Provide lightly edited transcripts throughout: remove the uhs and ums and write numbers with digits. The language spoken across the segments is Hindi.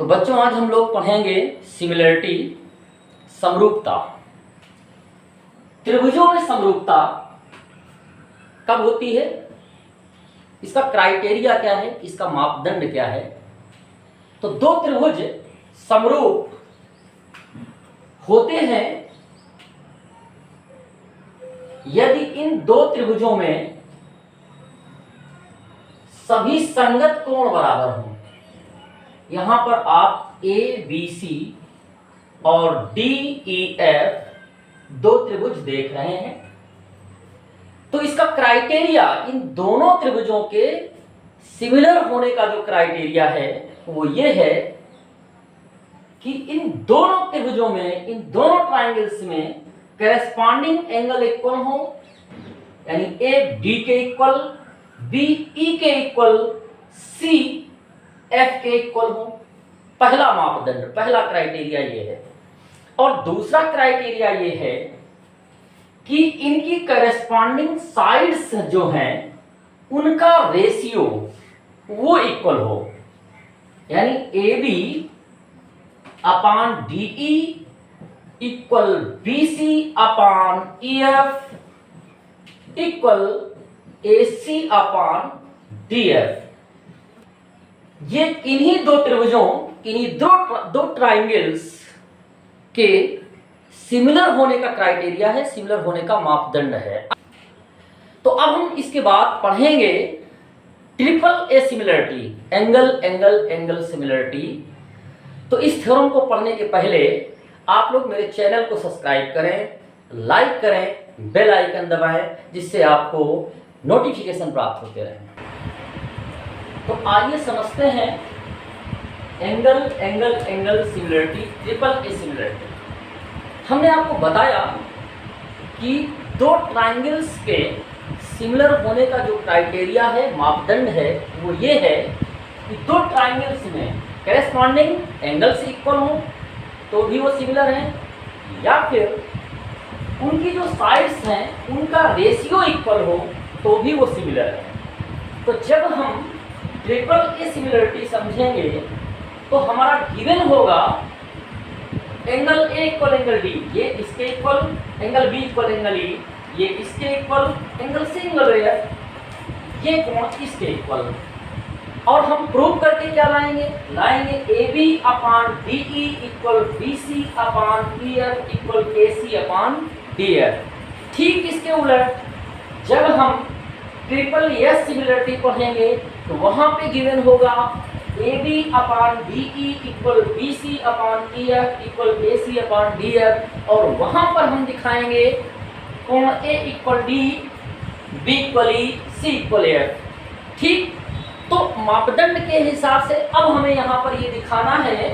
तो बच्चों आज हम लोग पढ़ेंगे सिमिलरिटी, समरूपता। त्रिभुजों में समरूपता कब होती है, इसका क्राइटेरिया क्या है, इसका मापदंड क्या है। तो दो त्रिभुज समरूप होते हैं यदि इन दो त्रिभुजों में सभी संगत कोण बराबर हों। यहां पर आप ए बी सी और डी ई एफ दो त्रिभुज देख रहे हैं। तो इसका क्राइटेरिया, इन दोनों त्रिभुजों के सिमिलर होने का जो क्राइटेरिया है वो ये है कि इन दोनों त्रिभुजों में, इन दोनों ट्राइंगल्स में करेस्पॉन्डिंग एंगल इक्वल हो, यानी ए डी के इक्वल, बी ई के इक्वल, सी एफ के इक्वल हो। पहला मापदंड, पहला क्राइटेरिया ये है। और दूसरा क्राइटेरिया ये है कि इनकी करेस्पॉन्डिंग साइड्स जो हैं उनका रेशियो वो इक्वल हो, यानी A B upon D E equal B C upon E F equal A C upon D F. ये इन्हीं दो त्रिभुजों, इन्हीं दो ट्राइंगल्स के सिमिलर होने का क्राइटेरिया है, सिमिलर होने का मापदंड है। तो अब हम इसके बाद पढ़ेंगे triple A similarity, angle angle angle similarity. तो इस थ्योरम को पढ़ने के पहले आप लोग मेरे चैनल को सब्सक्राइब करें, लाइक करें, बेल आइकन दबाएं, जिससे आपको नोटिफिकेशन प्राप्त होते रहें। तो आइए समझते हैं angle angle angle similarity, triple A similarity. हमने आपको बताया कि दो ट्राइंगल्स के सिमिलर होने का जो क्राइटेरिया है, मापदंड है, वो ये है कि दो ट्राइंगल्स में करेस्पॉन्डिंग एंगल से इक्वल हो तो भी वो सिमिलर हैं, या फिर उनकी जो साइड्स हैं उनका रेशियो इक्वल हो तो भी वो सिमिलर है। तो जब हम ट्रिपल ए सिमिलरिटी समझेंगे तो हमारा गिवन होगा angle A equal angle D, ये इसके equal, angle B equal angle E, ये इसके equal, angle C angle A, ये कोण इसके इक्वल। और हम प्रूव करके क्या लाएंगे A B upon D E equal B C upon E F equal A C upon D F. ठीक इसके उलट जब हम ट्रिपल एस सिमिलरिटी पढ़ेंगे तो वहां पे गिवन होगा A B upon D E equal B C upon E F equal A C upon D F, और वहां पर हम दिखाएंगे कोण A equal D, B equal E, C equal F. ठीक, तो मापदंड के हिसाब से अब हमें यहाँ पर ये दिखाना है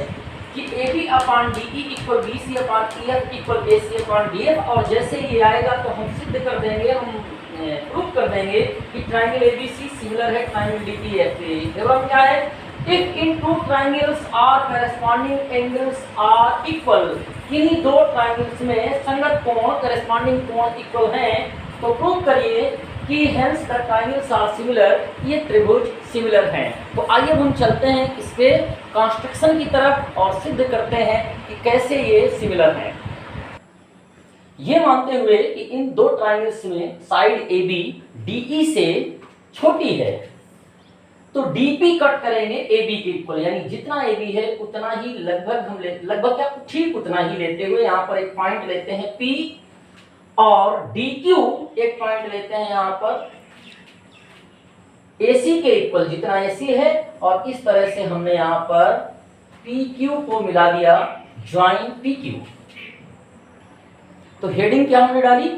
कि A B upon D E equal B C upon E F equal A C upon D F, और जैसे ये आएगा तो हम सिद्ध कर देंगे, हम प्रूव कर देंगे कि ट्राइंगल एबीसी सिमिलर है ट्राइंगल डीपीएफए। थ्योरम क्या है? If in two triangles are corresponding angles are equal, किन्हीं दो ट्राइंगल्स में संगत कोण, करेस्पॉन्डिंग कोण इक्वल हैं, तो प्रूव करिए कि hence the triangles are similar, ये त्रिभुज सिमिलर हैं। तो आइए हम चलते हैं इसके कंस्ट्रक्शन की तरफ और सिद्ध करते हैं कि कैसे ये सिमिलर हैं। ये मानते हुए कि इन दो ट्राइंगल्स में side A B D E से छोटी है, तो डीपी कट करेंगे ए बी के इक्वल, यानी जितना ए बी है उतना ही लगभग हम लगभग क्या ठीक उतना ही लेते हुए यहाँ पर एक पॉइंट लेते हैं P, और डी क्यू एक पॉइंट लेते हैं यहाँ पर AC के इक्वल, जितना AC है, और इस तरह से हमने यहाँ पर PQ को मिला दिया, ज्वाइन PQ। तो हेडिंग क्या हमने डाली?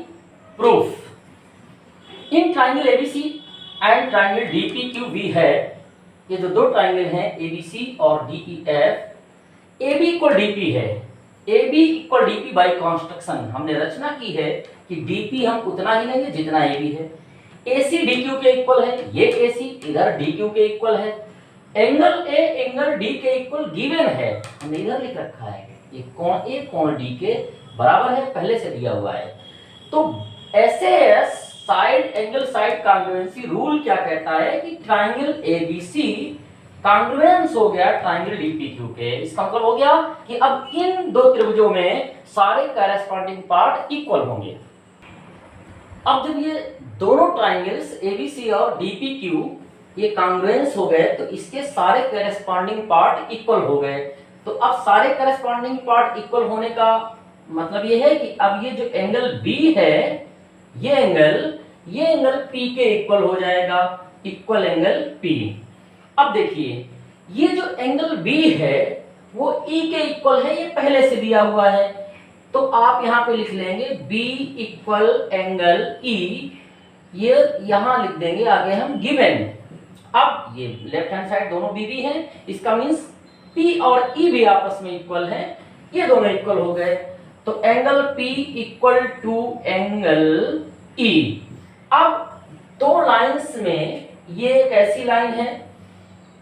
Proof. In triangle ABC and triangle DPQB है, ये जो दो ट्राइंगल हैं एबीसी और DEF, A B equal DP है, A B equal DP by construction हमने रचना की है कि डीपी हम उतना ही लेंगे जितना ए बी है। ए सी डी क्यू के इक्वल है, ये ए सी इधर डी क्यू के इक्वल है, एंगल ए एंगल डी के इक्वल गिवन है, हमने इधर लिख रखा है, ये कोण ए कोण डी के बराबर है, पहले से दिया हुआ है। तो SAS side angle side congruency rule क्या कहता है कि ट्राइंगल एबीसी कॉन्ग्रुएंस हो गया ट्राइंगल डीपीक्यू के। इसका मतलब हो गया कि अब इन दो त्रिभुजों में सारे कॉरेस्पॉन्डिंग पार्ट इक्वल होंगे। अब जब ये दोनों ट्राइंगल्स एबीसी और डीपीक्यू ये कॉन्ग्रुएंस हो गए तो इसके सारे कॉरेस्पॉन्डिंग पार्ट इक्वल हो गए। तो अब सारे कॉरेस्पॉन्डिंग पार्ट इक्वल होने का मतलब ये है कि अब ये जो एंगल बी है ये एंगल पी के इक्वल हो जाएगा, इक्वल एंगल पी। अब देखिए ये जो एंगल बी है वो ई के इक्वल है, ये पहले से दिया हुआ है, तो आप यहां पे लिख लेंगे बी इक्वल एंगल ई, ये यहां लिख देंगे आगे हम गिवन। अब ये लेफ्ट हैंड साइड दोनों बी बी है, इसका मींस पी और ई भी आपस में इक्वल है, ये दोनों इक्वल हो गए। तो angle P equal to angle E. अब दो लाइंस में ये एक ऐसी लाइन है,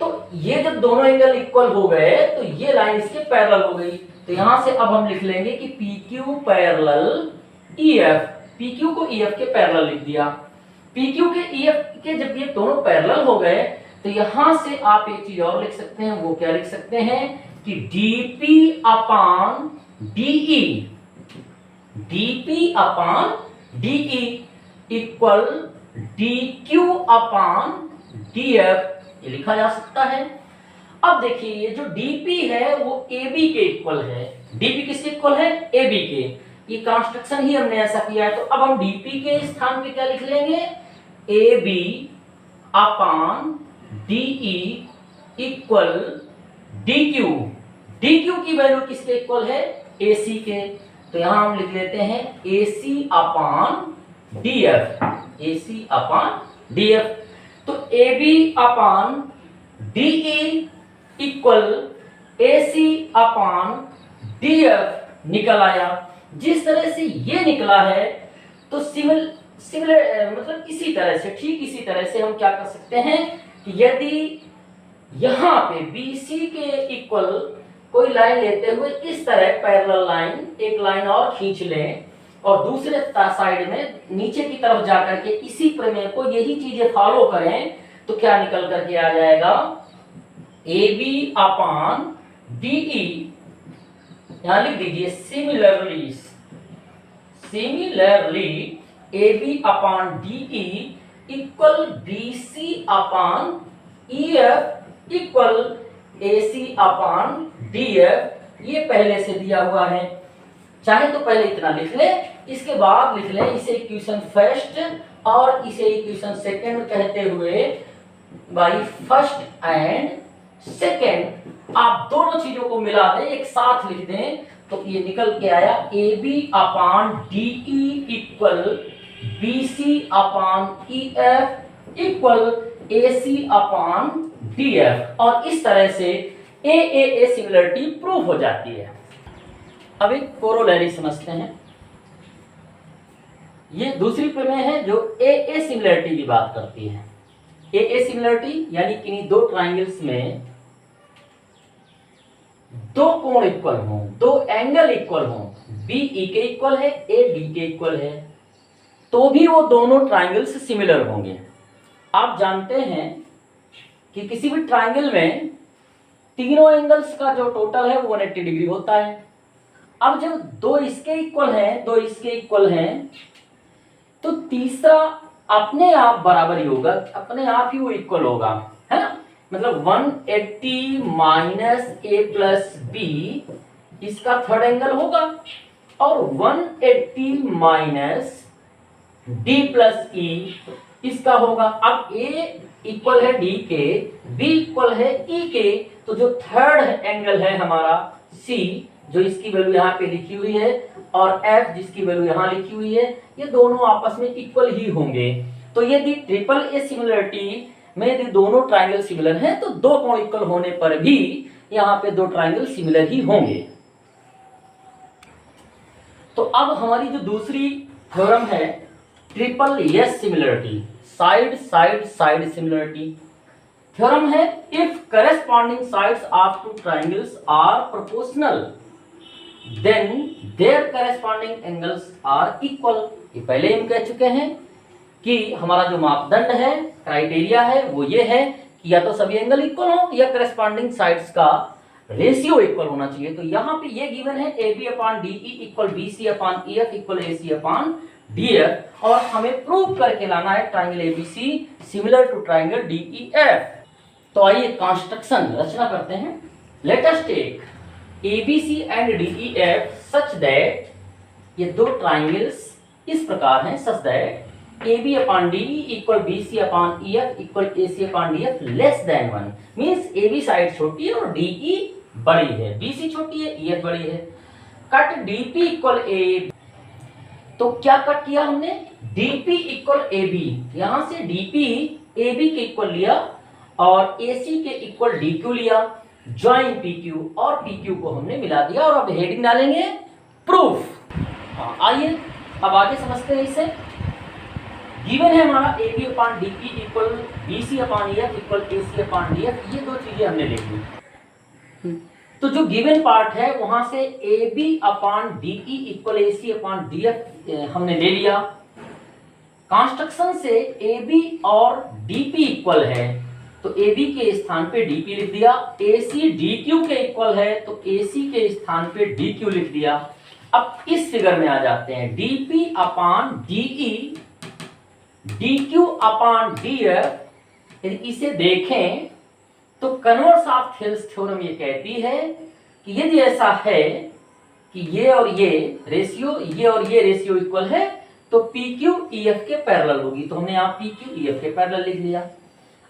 तो ये जब दोनों एंगल इक्वल हो गए तो ये लाइन इसके पैरेलल हो गई। तो यहां से अब हम लिख लेंगे कि P Q parallel E F, P Q को ई एफ के पैरेलल लिख दिया। पी क्यू के ई एफ के जब ये दोनों पैरेलल हो गए तो यहां से आप एक चीज और लिख सकते हैं, वो क्या लिख सकते हैं कि डीपी अपान डीई, डीपी अपान डीई इक्वल डीक्यू अपान डीएफ, ये लिखा जा सकता है। अब देखिए ये जो डीपी है वो AB के इक्वल है। डीपी किसके इक्वल है? AB के। ये कंस्ट्रक्शन ही हमने ऐसा किया है, तो अब हम डीपी के स्थान पे क्या लिख लेंगे? AB अपान DE इक्वल DQ। DQ की वैल्यू किसके इक्वल है? AC के। तो यहां हम लिख लेते हैं AC अपान DF, AC अपान DF। तो AB अपान DE इक्वल AC अपान DF निकल आया। जिस तरह से ये निकला है तो सिमिलर मतलब इसी तरह से, ठीक इसी तरह से हम क्या कर सकते हैं कि यदि यहाँ पे BC के इक्वल कोई लाइन लेते हुए इस तरह पैरेलल लाइन एक लाइन और खींच लें और दूसरे साइड में नीचे की तरफ जाकर के इसी प्रमेय को यही चीजें फॉलो करें तो क्या निकल करके आ जाएगा? AB अपान DE, यहां लिख दीजिए सिमिलरली, AB अपान DE इक्वल BC अपान EF इक्वल AC अपान DF। ये पहले से दिया हुआ है, चाहे तो पहले इतना लिख ले, इसके बाद लिख ले इसे इक्वेशन फर्स्ट और इसे इक्वेशन सेकंड कहते हुए बाई फर्स्ट एंड सेकंड आप दोनों चीजों को मिला दें, एक साथ लिख दें, तो ये निकल के आया AB अपान DE इक्वल BC अपान EF इक्वल AC अपान DF। और इस तरह से AAA सिमिलरिटी प्रूव हो जाती है। अब एक कोरोलरी समझते हैं। ये दूसरी प्रमेय है जो AA सिमिलरिटी की बात करती है। AA सिमिलरिटी यानी किन्हीं दो ट्राइंगल्स में दो कोण इक्वल हों, दो एंगल इक्वल हों, BE के इक्वल है, AD के इक्वल है, तो भी वो दोनों ट्राइंगल्स सिमिलर होंगे। आप जानते हैं कि किसी भी ट्राइंगल में तीनों एंगल्स का जो टोटल है वो 180 डिग्री होता है। अब जब दो इसके इक्वल हैं, दो इसके इक्वल हैं, तो तीसरा अपने आप बराबर ही होगा, अपने आप ही वो इक्वल होगा, है ना? मतलब 180 माइनस A प्लस बी इसका थर्ड एंगल होगा और 180 माइनस D प्लस E इसका होगा। अब A इक्वल है D के, B इक्वल है E के, तो जो थर्ड एंगल है हमारा C, जो इसकी वैल्यू यहाँ पे लिखी हुई है, और F जिसकी वैल्यू यहाँ लिखी हुई है, ये दोनों आपस में इक्वल ही होंगे। तो यदि ट्रिपल ए सिमिलरिटी में यदि दोनों ट्राइंगल सिमिलर हैं तो दो कोण इक्वल होने पर भी यहाँ पे दो ट्राइंगल सिमिलर ही होंगे। तो अब हमारी जो दूसरी थ्योरम है triple S similarity, side side side similarity theorem है। If corresponding sides of two triangles are proportional then their corresponding angles are equal. ये पहले हम कह चुके हैं कि हमारा जो मापदंड है, क्राइटेरिया है, वो ये है या तो सभी एंगल इक्वल हो या करस्पॉन्डिंग साइड्स का रेशियो इक्वल होना चाहिए। तो यहाँ पे ये गिवन है AB upon DE equal BC upon EF equal AC upon DF, और हमें प्रूव करके लाना है triangle ABC similar to triangle DEF। तो आइए कंस्ट्रक्शन रचना करते हैं। Let us take ABC and DEF such that, ये दो ट्राइंगल्स इस प्रकार हैं, such that AB upon DE equal BC upon EF equal AC upon DF less than 1, means AB side छोटी है और DE बड़ी है, BC छोटी है, EF बड़ी है। कट DP इक्वल AB, तो क्या कट किया हमने, DP इक्वल AB, यहां से DP AB के इक्वल लिया और AC के इक्वल DQ लिया, ज्वाइन PQ, और PQ को हमने मिला दिया, और अब हेडिंग डालेंगे प्रूफ। आइए अब आगे समझते हैं इसे। गिवन है हमारा AB upon DE equal BC upon EF equal AC upon DF, ये दो चीजें हमने लिख ली। तो जो गिवन पार्ट है वहां से AB upon DE equal AC upon DF हमने ले लिया। कंस्ट्रक्शन से AB और DP इक्वल है तो AB के स्थान पे DP लिख दिया, AC DQ के इक्वल है तो AC के स्थान पे DQ लिख दिया। अब इस फिगर में आ जाते हैं, DP upon DE DQ upon DF, यदि इसे देखें तो कन्वर्स ऑफ थेल्स थ्योरम ये कहती है कि यदि ऐसा है कि ये और ये रेशियो, ये और ये रेशियो इक्वल है तो PQ EF के पैरेलल होगी, तो हमने यहाँ PQ EF के पैरेलल लिख लिया।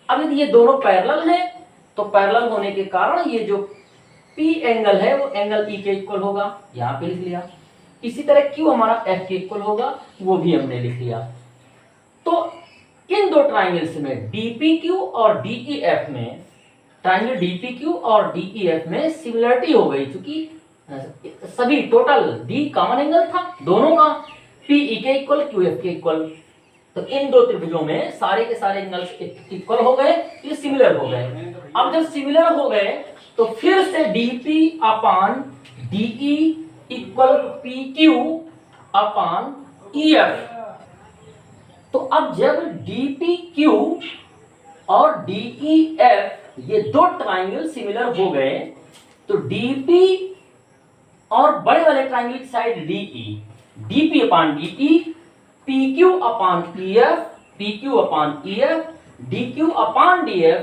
अब यदि ये दोनों पैरेलल हैं तो पैरेलल होने के कारण ये जो P एंगल है वो एंगल E के इक्वल होगा, यहाँ पे लिख लिया। इसी तरह Q हमारा F के इक्वल होगा, वो भी हमने लिख लिया। तो इन दो ट्राइंगल्स में DPQ और DEF में, ट्राइंगल DPQ और DEF में सिमिलरिटी हो गई, क्योंकि सभी टोटल D कॉमन एंगल था दोनों का, PE के इक्वल QF के इक्वल। तो इन दो त्रिभुजों में सारे के सारे एंगल्स इक्वल हो गए, ये सिमिलर हो गए। अब जब सिमिलर हो गए तो फिर से DP upon DE equal PQ upon EF। तो अब जब DPQ और DEF ये दो ट्राइंगल सिमिलर हो गए तो DP और बड़े वाले ट्राइंगल की side DE, DP upon DE, PQ upon EF, PQ upon EF, DQ upon DF,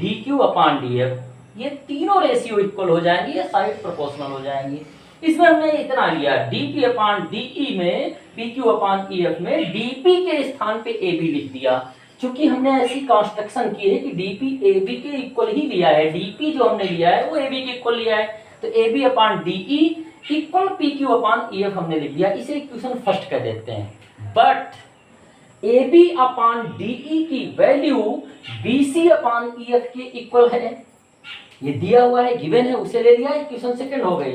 DQ upon DF, ये तीनों रेशियो इक्वल हो जाएंगे, ये साइड प्रोपोर्शनल हो जाएंगे। इसमें हमने इतना लिया, DP अपॉन DE में, PQ अपॉन EF में DP के स्थान पे AB लिख दिया, क्योंकि हमने ऐसी कंस्ट्रक्शन की है कि DP AB के इक्वल ही लिया है, DP जो हमने लिया है वो AB के इक्वल लिया है, तो AB upon DE equal PQ upon EF हमने लिख दिया, इसे इक्वेशन फर्स्ट कह देते हैं। बट AB अपॉन DE की वैल्यू BC अपॉन EF के इक्वल है, ये दिया हुआ है, गिवन है, उसे ले लिया, इक्वेशन सेकंड हो गई।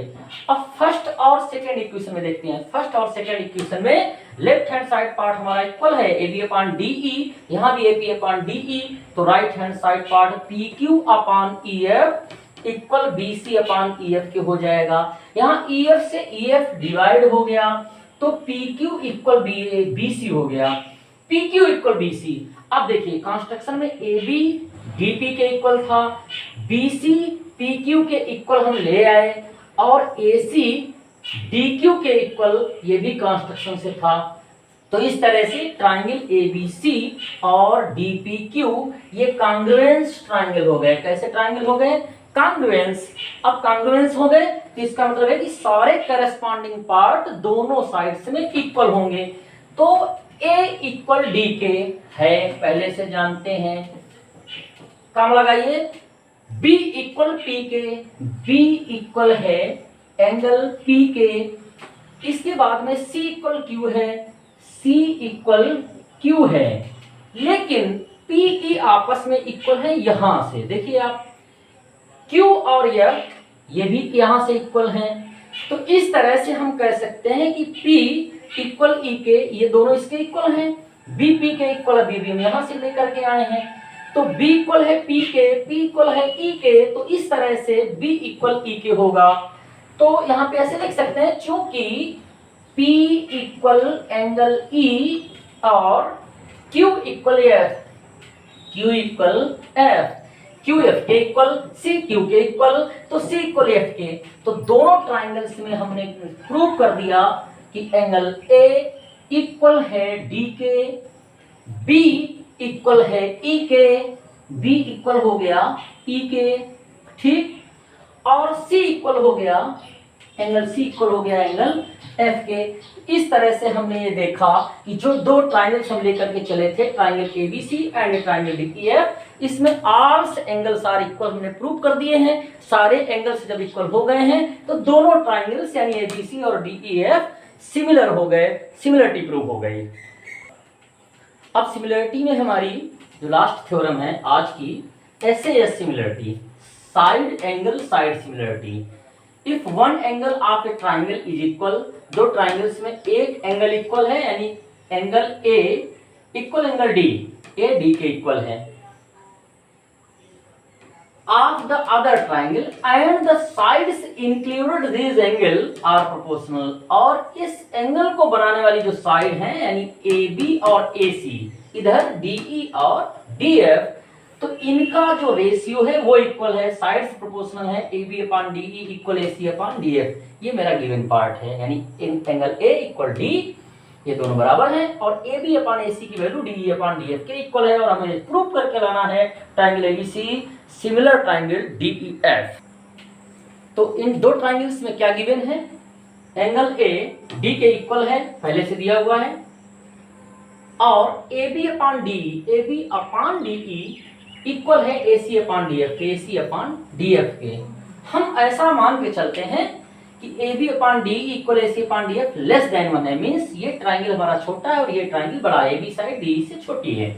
अब फर्स्ट और सेकंड इक्वेशन में देखते हैं। फर्स्ट और सेकंड इक्वेशन में लेफ्ट हैंड साइड पार्ट हमारा इक्वल है AB अपॉन DE, यहाँ भी AB अपॉन DE, तो right hand side part PQ upon EF equal BC upon EF के हो जाएगा। यहाँ EF से EF डिवाइड हो गया तो PQ इक्वल BC हो गया, PQ इक्वल BC। अब देखिए कंस्ट्रक्शन में AB DP के इक्वल था, BC PQ के इक्वल हम ले आए, और AC DQ के इक्वल ये भी कंस्ट्रक्शन से था। तो इस तरह से ट्राइंगल ABC और DPQ ये कॉन्ग्रुएंस ट्राइंगल हो गए। कैसे ट्राइंगल हो गए? कॉन्ग्रुएंस। अब कॉन्ग्रुएंस हो गए तो इसका मतलब है कि सारे करस्पॉन्डिंग पार्ट दोनों साइड्स में इक्वल होंगे। तो A इक्वल D के है, पहले से जानते हैं, काम लगाइए। B इक्वल P के, B इक्वल है एंगल P के, इसके बाद में C इक्वल Q है, C इक्वल Q है, लेकिन PE आपस में इक्वल है यहां से, देखिए आप Q और F ये भी यहां से इक्वल हैं। तो इस तरह से हम कह सकते हैं कि P इक्वल E के, ये दोनों इसके इक्वल हैं, B P के इक्वल B भी हम यहां से लेकर के आए हैं, तो B इक्वल है P के, P इक्वल है E के, तो इस तरह से B इक्वल E के होगा। तो यहाँ पे ऐसे लिख सकते हैं, चूंकि P इक्वल एंगल E और Q equal F, Q equal F, Q F के इक्वल, सी क्यू के इक्वल, तो सी इक्वल एफ के। तो दोनों ट्राइंगल्स में हमने प्रूव कर दिया कि एंगल ए इक्वल है डी के, बी इक्वल है ई के, बी इक्वल हो गया ई के, ठीक, और सी इक्वल हो गया, एंगल सी इक्वल हो गया एंगल एफ के। इस तरह से हमने ये देखा कि जो दो ट्राइंगल्स हम लेकर के चले थे, triangle ABC and triangle DEF, इसमें आर्स एंगल्स आर इक्वल हमने प्रूव कर दिए हैं। सारे एंगल्स जब इक्वल हो गए हैं तो दोनों ट्राइंगल्स यानी एबीसी और डीईएफ सिमिलर हो गए, सिमिलरिटी प्रूव हो गई। अब सिमिलरिटी में हमारी जो लास्ट थ्योरम है आज की, SAS similarity, side angle side similarity. If one angle of a triangle is equal, दो ट्राइंगल्स में एक एंगल इक्वल है यानी angle A equal angle D, A D के इक्वल है, of the other triangle and the sides included this angle are proportional, और इस एंगल को बनाने वाली जो साइड है यानी ए बी और ए सी, इधर डी ई और डी एफ, तो इनका जो रेशियो है वो इक्वल है, साइड्स प्रोपोर्शनल है, A B upon D E equal A C upon D F. ये मेरा गिवन पार्ट है, यानी एंगल ए इक्वल डी, ये दोनों बराबर हैं, और A B upon A C की value D E upon D F के इक्वल है, और हमें प्रूव करके लाना है triangle ABC similar triangle DEF. तो इन दो ट्राइंगल्स में क्या गिवन है, एंगल ए डी के इक्वल है, पहले से दिया हुआ है, और A B upon D, A B upon D E equal है A C upon D F के, A C upon D F के। हम ऐसा मान के चलते हैं कि A B upon D equal A C upon D F less than 1 है, मीन्स ये ट्राइंगल हमारा छोटा है और ये ट्राइंगल बड़ा है, ए बी साइड डी से छोटी है।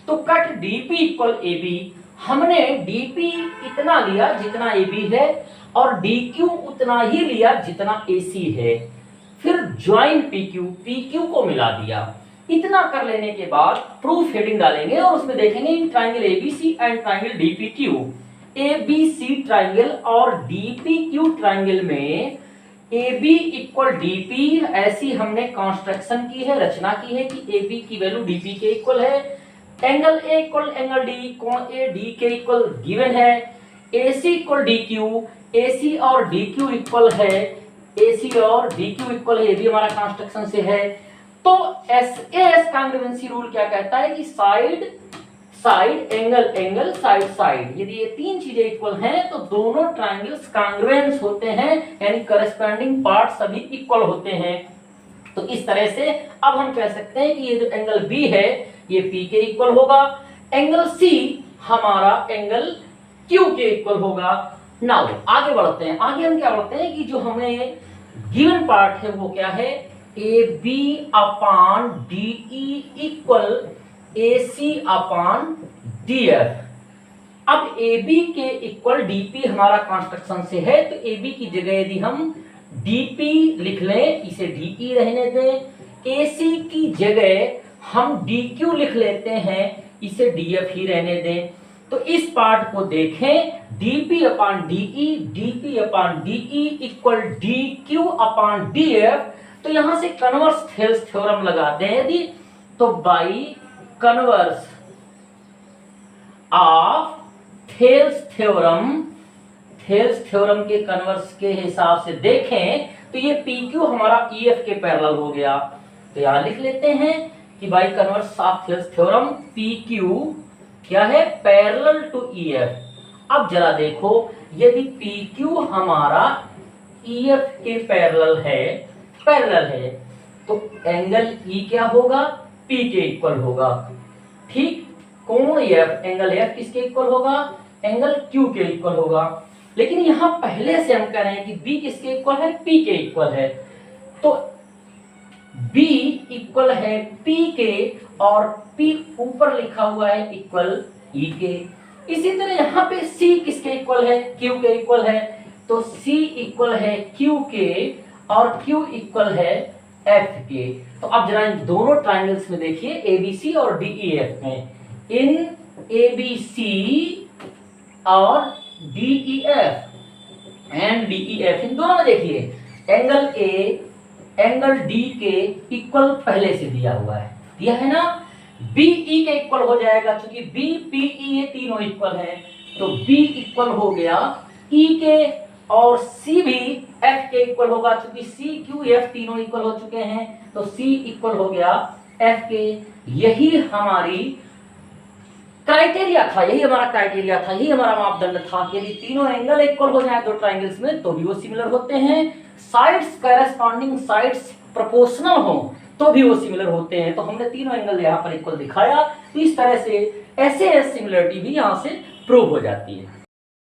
तो cut D P equal A B, हमने डी पी इतना लिया जितना ए बी है, और डी क्यू उतना ही लिया जितना ए सी है, फिर ज्वाइन पी क्यू को मिला दिया। इतना कर लेने के बाद प्रूफ हेडिंग डालेंगे और उसमें देखेंगे in triangle ABC and triangle DPQ, ABC triangle और डीपीक्यू ट्राइंगल में AB इक्वल डीपी, ऐसी हमने कंस्ट्रक्शन की है, रचना की है कि AB की वैल्यू DP के इक्वल है, angle A equal angle D, कोण AD के इक्वल गिवन है, AC इक्वल DQ, AC और DQ इक्वल है, AC और DQ इक्वल है, ये भी हमारा कंस्ट्रक्शन से है। तो एसएएस कांग्रुएंसी रूल क्या कहता है कि side side angle angle side side, यदि ये तीन चीजें इक्वल हैं तो दोनों ट्राइंगल्स कांग्रुएंस होते हैं, यानी करस्पॉन्डिंग पार्ट सभी इक्वल होते हैं। तो इस तरह से अब हम कह सकते हैं कि ये जो एंगल बी है ये पी के इक्वल होगा, एंगल सी हमारा एंगल क्यू के इक्वल होगा। नाउ आगे बढ़ते हैं, आगे हम क्या बढ़ते हैं कि जो हमें गिवन पार्ट है वो क्या है, A B upon D E equal A C upon D F. अब ए बी के इक्वल डी पी हमारा कंस्ट्रक्शन से है, तो ए बी की जगह यदि हम डी पी लिख लें, इसे डी ई रहने दें, ए सी की जगह हम डी क्यू लिख लेते हैं, इसे डी एफ ही रहने दें। तो इस पार्ट को देखें, डी पी अपॉन डी ई, D P upon D E equal D Q upon D F. तो यहां से कन्वर्स थेल्स थ्योरम लगाते हैं यदि, तो by converse of Thales theorem, Thales theorem के कन्वर्स के हिसाब से देखें तो ये पी क्यू हमारा ई एफ के पैरेलल हो गया। तो यहां लिख लेते हैं कि by converse of Thales theorem P Q क्या है, पैरेलल टू ई एफ। अब जरा देखो, यदि पी क्यू हमारा ई एफ के पैरेलल है, तो एंगल ई क्या होगा, पी के इक्वल होगा, ठीक। कोण एफ, एंगल एफ किसके इक्वल होगा, एंगल क्यू के इक्वल होगा। लेकिन यहां पहले से हम कह रहे हैं कि बी किसके इक्वल है, पी के इक्वल है, तो बी इक्वल है पी के और पी ऊपर लिखा हुआ है इक्वल ई के। इसी तरह यहाँ पे सी किसके इक्वल है, क्यू के इक्वल है, तो सी इक्वल है क्यू के और Q इक्वल है F के। तो अब जरा इन दोनों ट्राइंगल्स में देखिए ABC और DEF में, इन ABC और DEF एंड DEF इन दोनों में देखिए एंगल A एंगल D के इक्वल पहले से दिया हुआ है, दिया है ना, BE के इक्वल हो जाएगा क्योंकि BPE ये तीनों इक्वल है। तो B इक्वल हो गया E के और C भी F के इक्वल होगा, चूंकि C Q F तीनों इक्वल हो चुके हैं तो C इक्वल हो गया F के। यही हमारी क्राइटेरिया था, यही हमारा क्राइटेरिया था, यही हमारा मापदंड था कि यदि तीनों एंगल इक्वल हो जाए दो ट्राइंगल्स में तो भी वो सिमिलर होते हैं, साइड्स करेस्पॉन्डिंग साइड्स प्रोपोर्शनल हो तो भी वो सिमिलर होते हैं। तो हमने तीनों एंगल यहाँ पर इक्वल दिखाया। तो इस तरह से ऐसे सिमिलरिटी भी यहाँ से प्रूव हो जाती है।